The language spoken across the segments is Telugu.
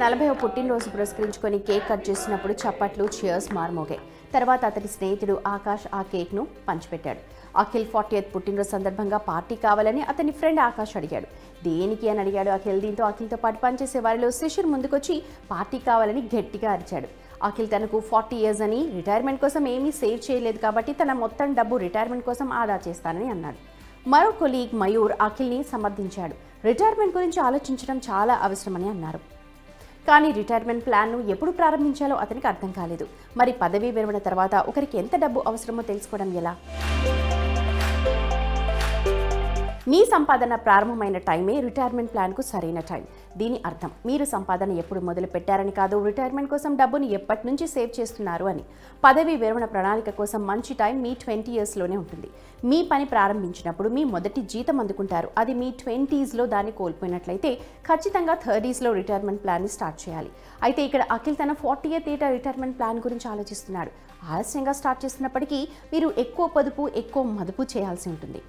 40వ పుట్టినరోజు పురస్కరించుకొని కేక్ కట్ చేసినప్పుడు చప్పట్లు చీర్స్ మార్మోగాయి. తర్వాత అతని స్నేహితుడు ఆకాష్ ఆ కేక్ను పంచిపెట్టాడు. అఖిల్ 40th పుట్టినరోజు సందర్భంగా పార్టీ కావాలని అతని ఫ్రెండ్ ఆకాష్ అడిగాడు. దేనికి అని అడిగాడు అఖిల్. దీంతో అఖిల్తో పాటు పనిచేసే వారిలో శిశిర్ ముందుకొచ్చి పార్టీ కావాలని గట్టిగా అరిచాడు. అఖిల్ తనకు 40 years అని, రిటైర్మెంట్ కోసం ఏమీ సేవ్ చేయలేదు కాబట్టి తన మొత్తం డబ్బు రిటైర్మెంట్ కోసం ఆదా చేస్తానని అన్నాడు. మరో కొలీగ్ మయూర్ అఖిల్ని సమర్థించాడు. రిటైర్మెంట్ గురించి ఆలోచించడం చాలా అవసరమని అన్నారు. కానీ రిటైర్మెంట్ ప్లాన్ను ఎప్పుడు ప్రారంభించాలో అతనికి అర్థం కాలేదు. మరి పదవీ విరమణ తర్వాత ఒకరికి ఎంత డబ్బు అవసరమో తెలుసుకోవడం ఎలా? మీ సంపాదన ప్రారంభమైన టైమే రిటైర్మెంట్ ప్లాన్కు సరైన టైం. దీని అర్థం మీరు సంపాదన ఎప్పుడు మొదలు పెట్టారని కాదు, రిటైర్మెంట్ కోసం డబ్బును ఎప్పటి నుంచి సేవ్ చేస్తున్నారు అని. పదవీ విరమణ ప్రణాళిక కోసం మంచి టైం మీ 20 yearsలోనే ఉంటుంది. మీ పని ప్రారంభించినప్పుడు మీ మొదటి జీతం అందుకుంటారు. అది మీ 20sలో దాన్ని కోల్పోయినట్లయితే ఖచ్చితంగా 30sలో రిటైర్మెంట్ ప్లాన్ని స్టార్ట్ చేయాలి. అయితే ఇక్కడ అఖిల్ తన 40th ఏటా రిటైర్మెంట్ ప్లాన్ గురించి ఆలోచిస్తున్నాడు. ఆలస్యంగా స్టార్ట్ చేస్తున్నప్పటికీ మీరు ఎక్కువ పొదుపు, ఎక్కువ మదుపు చేయాల్సి ఉంటుంది.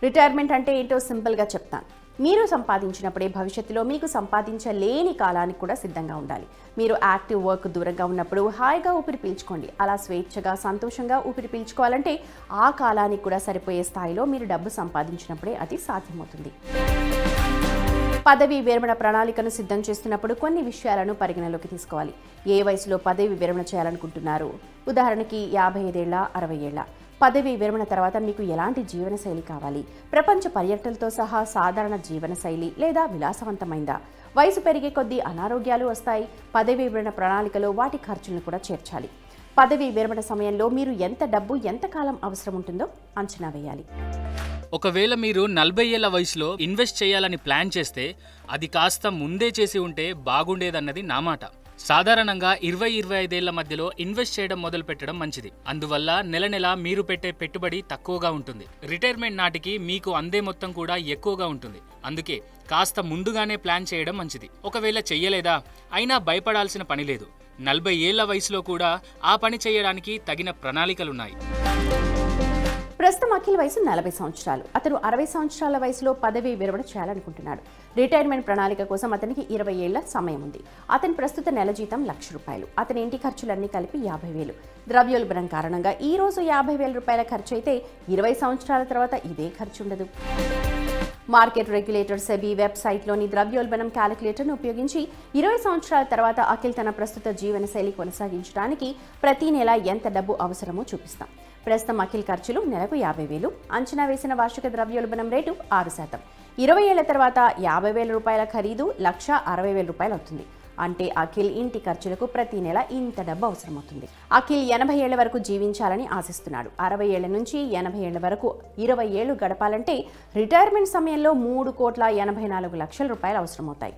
రిటైర్మెంట్ అంటే ఏంటో సింపుల్గా చెప్తాను. మీరు సంపాదించినప్పుడే భవిష్యత్తులో మీకు సంపాదించలేని కాలానికి కూడా సిద్ధంగా ఉండాలి. మీరు యాక్టివ్ వర్క్ దూరంగా ఉన్నప్పుడు హాయిగా ఊపిరి పీల్చుకోండి. అలా స్వేచ్ఛగా, సంతోషంగా ఊపిరి పీల్చుకోవాలంటే ఆ కాలానికి కూడా సరిపోయే స్థాయిలో మీరు డబ్బు సంపాదించినప్పుడే అది సాధ్యమవుతుంది. పదవీ విరమణ ప్రణాళికను సిద్ధం చేస్తున్నప్పుడు కొన్ని విషయాలను పరిగణలోకి తీసుకోవాలి. ఏ వయసులో పదవీ విరమణ చేయాలనుకుంటున్నారు? ఉదాహరణకి 55 ఏళ్ల, 60 ఏళ్ల. పదవీ విరమణ తర్వాత మీకు ఎలాంటి జీవనశైలి కావాలి? ప్రపంచ పర్యటనలతో సహా సాధారణ జీవనశైలి లేదా విలాసవంతమైందా? వయసు పెరిగే కొద్దీ అనారోగ్యాలు వస్తాయి. పదవీ విరమణ ప్రణాళికలో వాటి ఖర్చులను కూడా చేర్చాలి. పదవీ విరమణ సమయంలో మీరు ఎంత డబ్బు, ఎంత కాలం అవసరం ఉంటుందో అంచనా వేయాలి. ఒకవేళ మీరు 40 ఏళ్ల వయసులో ఇన్వెస్ట్ చేయాలని ప్లాన్ చేస్తే అది కాస్త ముందే చేసి ఉంటే బాగుండేదన్నది నా మాట. సాధారణంగా 20-25 ఏళ్ల మధ్యలో ఇన్వెస్ట్ చేయడం మొదలు పెట్టడం మంచిది. అందువల్ల నెల నెల మీరు పెట్టే పెట్టుబడి తక్కువగా ఉంటుంది. రిటైర్మెంట్ నాటికి మీకు అందే మొత్తం కూడా ఎక్కువగా ఉంటుంది. అందుకే కాస్త ముందుగానే ప్లాన్ చేయడం మంచిది. ఒకవేళ చెయ్యలేదా అయినా భయపడాల్సిన పని లేదు. 40 ఏళ్ల వయసులో కూడా ఆ పని చేయడానికి తగిన ప్రణాళికలున్నాయి. ప్రస్తుతం అఖిల్ వయసు 40 సంవత్సరాలు. అతను 60 సంవత్సరాల వయసులో పదవీ విరమణ చేయాలనుకుంటున్నాడు. రిటైర్మెంట్ ప్రణాళిక కోసం అతనికి 20 ఏళ్ల సమయం ఉంది. అతని ప్రస్తుత నెల జీతం ₹1,00,000. అతని ఇంటి ఖర్చులన్నీ కలిపి 50,000. ద్రవ్యోల్బణం కారణంగా ఈ రోజు ₹50,000 ఖర్చు అయితే 20 సంవత్సరాల తర్వాత ఇదే ఖర్చు ఉండదు. మార్కెట్ రెగ్యులేటర్ సెబీ వెబ్సైట్లోని ద్రవ్యోల్బణం క్యాలిక్యులేటర్ను ఉపయోగించి 20 సంవత్సరాల తర్వాత అఖిల్ తన ప్రస్తుత జీవనశైలి కొనసాగించడానికి ప్రతి నెల ఎంత డబ్బు అవసరమో చూపిస్తాం. ప్రస్తుతం అఖిల్ ఖర్చులు నెలకు 50,000. అంచనా వేసిన వార్షిక ద్రవ్యోల్బణం రేటు 6%. 20 ఏళ్ల తర్వాత ₹50,000 ఖరీదు ₹1,60,000 అవుతుంది. అంటే అఖిల్ ఇంటి ఖర్చులకు ప్రతి నెల ఇంత డబ్బు అవసరమవుతుంది. అఖిల్ 80 ఏళ్ల వరకు జీవించాలని ఆశిస్తున్నాడు. 60 ఏళ్ల నుంచి 80 ఏళ్ల వరకు 20 ఏళ్లు గడపాలంటే రిటైర్మెంట్ సమయంలో ₹3,84,00,000 అవసరమవుతాయి.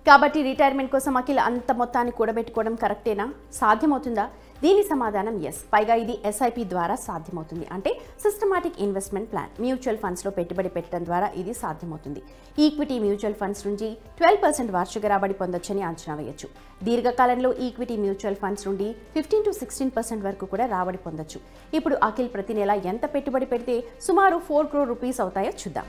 కాబట్టి రిటైర్మెంట్ కోసం అఖిల్ అంత మొత్తాన్ని కూడబెట్టుకోవడం కరెక్టేనా? సాధ్యమవుతుందా? దీని సమాధానం ఎస్. పైగా ఇది SIP ద్వారా సాధ్యమవుతుంది. అంటే సిస్టమాటిక్ ఇన్వెస్ట్మెంట్ ప్లాన్. మ్యూచువల్ ఫండ్స్లో పెట్టుబడి పెట్టడం ద్వారా ఇది సాధ్యమవుతుంది. ఈక్విటీ మ్యూచువల్ ఫండ్స్ నుంచి 12% వార్షిక రాబడి పొందొచ్చని అంచనా వేయొచ్చు. దీర్ఘకాలంలో ఈక్విటీ మ్యూచువల్ ఫండ్స్ నుండి 15 to 16% వరకు కూడా రాబడి పొందొచ్చు. ఇప్పుడు అఖిల్ ప్రతి నెల ఎంత పెట్టుబడి పెడితే సుమారు ₹4 crore అవుతాయో చూద్దాం.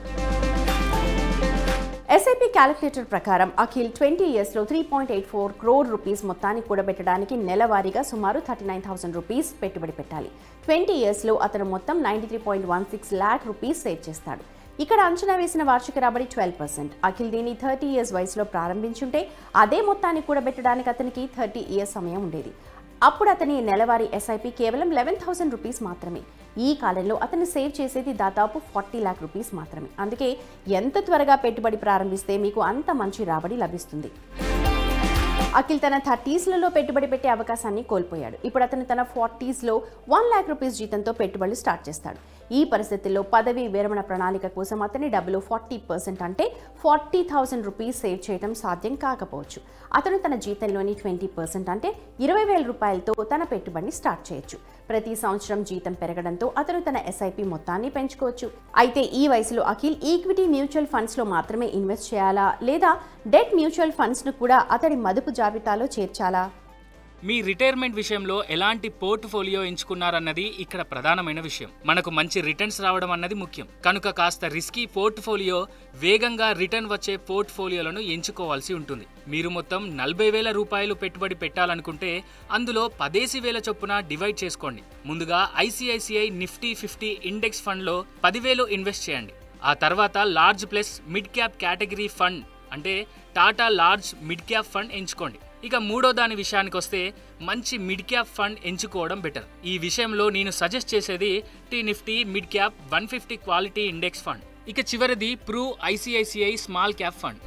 SIP క్యాలిక్యులేటర్ ప్రకారం అఖిల్ 20 yearsలో ₹3.84 crore మొత్తాన్ని కూడబెట్టడానికి నెలవారీగా సుమారు ₹39,000 పెట్టుబడి పెట్టాలి. 20 yearsలో అతను మొత్తం ₹93.16 lakh సేవ్ చేస్తాడు. ఇక్కడ అంచనా వేసిన వార్షిక రాబడి 12%. అఖిల్ దీన్ని 30 years వయసులో ప్రారంభించుంటే అదే మొత్తాన్ని కూడబెట్టడానికి అతనికి 30 years సమయం ఉండేది. అప్పుడు అతని నెలవారీ SIP కేవలం ₹11,000 మాత్రమే. ఈ కాలంలో అతను సేవ్ చేసేది దాదాపు ₹40 lakh మాత్రమే. అందుకే ఎంత త్వరగా పెట్టుబడి ప్రారంభిస్తే మీకు అంత మంచి రాబడి లభిస్తుంది. అఖిల్ తన 30sలలో పెట్టుబడి పెట్టే అవకాశాన్ని కోల్పోయాడు. ఇప్పుడు అతను తన 40sలో ₹1 lakh జీతంతో పెట్టుబడులు స్టార్ట్ చేస్తాడు. ఈ పరిస్థితుల్లో పదవీ విరమణ ప్రణాళిక కోసం అతని డబ్బులో 40% అంటే ₹40,000 సేవ్ చేయడం సాధ్యం కాకపోవచ్చు. అతను తన జీతంలోని 20% అంటే ₹20,000తో తన పెట్టుబడిని స్టార్ట్ చేయొచ్చు. ప్రతి సంవత్సరం జీతం పెరగడంతో అతను తన SIP మొత్తాన్ని పెంచుకోవచ్చు. అయితే ఈ వయసులో అఖిల్ ఈక్విటీ మ్యూచువల్ ఫండ్స్లో మాత్రమే ఇన్వెస్ట్ చేయాలా లేదా డెట్ మ్యూచువల్ ఫండ్స్ను కూడా అతడి మదుపు జాబితాలో చేర్చాలా? మీ రిటైర్మెంట్ విషయంలో ఎలాంటి పోర్ట్ఫోలియో ఎంచుకున్నారన్నది ఇక్కడ ప్రధానమైన విషయం. మనకు మంచి రిటర్న్స్ రావడం అన్నది ముఖ్యం. కనుక కాస్త రిస్కీ పోర్ట్ఫోలియో, వేగంగా రిటర్న్ వచ్చే పోర్ట్ఫోలియోలను ఎంచుకోవాల్సి ఉంటుంది. మీరు మొత్తం 40,000 రూపాయలు పెట్టుబడి పెట్టాలనుకుంటే అందులో 10,000 చొప్పున డివైడ్ చేసుకోండి. ముందుగా ICICI నిఫ్టీ 50 ఇండెక్స్ ఫండ్లో 10,000 ఇన్వెస్ట్ చేయండి. ఆ తర్వాత large plus mid cap category fund అంటే Tata large mid cap fund ఎంచుకోండి. ఇక మూడో దాని విషయానికి వస్తే మంచి మిడ్ క్యాప్ ఫండ్ ఎంచుకోవడం బెటర్. ఈ విషయంలో నేను సజెస్ట్ చేసేది T Nifty mid cap 150 quality index fund. ఇక చివరిది ప్రూ ICICI స్మాల్ క్యాప్ ఫండ్.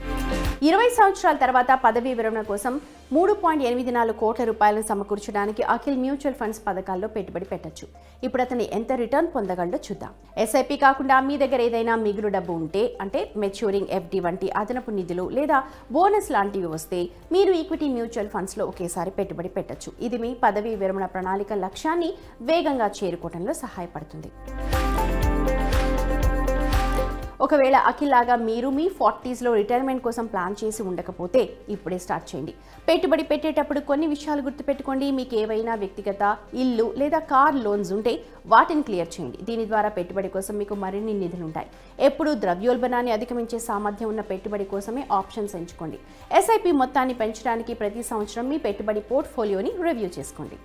20 సంవత్సరాల తర్వాత పదవీ విరమణ కోసం 3.84 కోట్ల రూపాయలను సమకూర్చడానికి అఖిల్ మ్యూచువల్ ఫండ్స్ పథకాల్లో పెట్టుబడి పెట్టొచ్చు. ఇప్పుడు అతను ఎంత రిటర్న్ పొందగలడో చూద్దాం. SIP కాకుండా మీ దగ్గర ఏదైనా మిగులు డబ్బు ఉంటే, అంటే మెచ్యూరింగ్ FD వంటి అదనపు నిధులు లేదా బోనస్ లాంటివి వస్తే మీరు ఈక్విటీ మ్యూచువల్ ఫండ్స్లో ఒకేసారి పెట్టుబడి పెట్టొచ్చు. ఇది మీ పదవీ విరమణ ప్రణాళిక లక్ష్యాన్ని వేగంగా చేరుకోవడంలో సహాయపడుతుంది. ఒకవేళ అఖిల్ లాగా మీరు మీ 40sలో రిటైర్మెంట్ కోసం ప్లాన్ చేసి ఉండకపోతే ఇప్పుడే స్టార్ట్ చేయండి. పెట్టుబడి పెట్టేటప్పుడు కొన్ని విషయాలు గుర్తుపెట్టుకోండి. మీకు ఏవైనా వ్యక్తిగత ఇల్లు లేదా కార్ లోన్స్ ఉంటే వాటిని క్లియర్ చేయండి. దీని ద్వారా పెట్టుబడి కోసం మీకు మరిన్ని నిధులు ఉంటాయి. ఎప్పుడు ద్రవ్యోల్బణాన్ని అధిగమించే సామర్థ్యం ఉన్న పెట్టుబడి కోసమే ఆప్షన్స్ ఎంచుకోండి. SIP మొత్తాన్ని పెంచడానికి ప్రతి సంవత్సరం మీ పెట్టుబడి పోర్ట్ఫోలియోని రివ్యూ చేసుకోండి.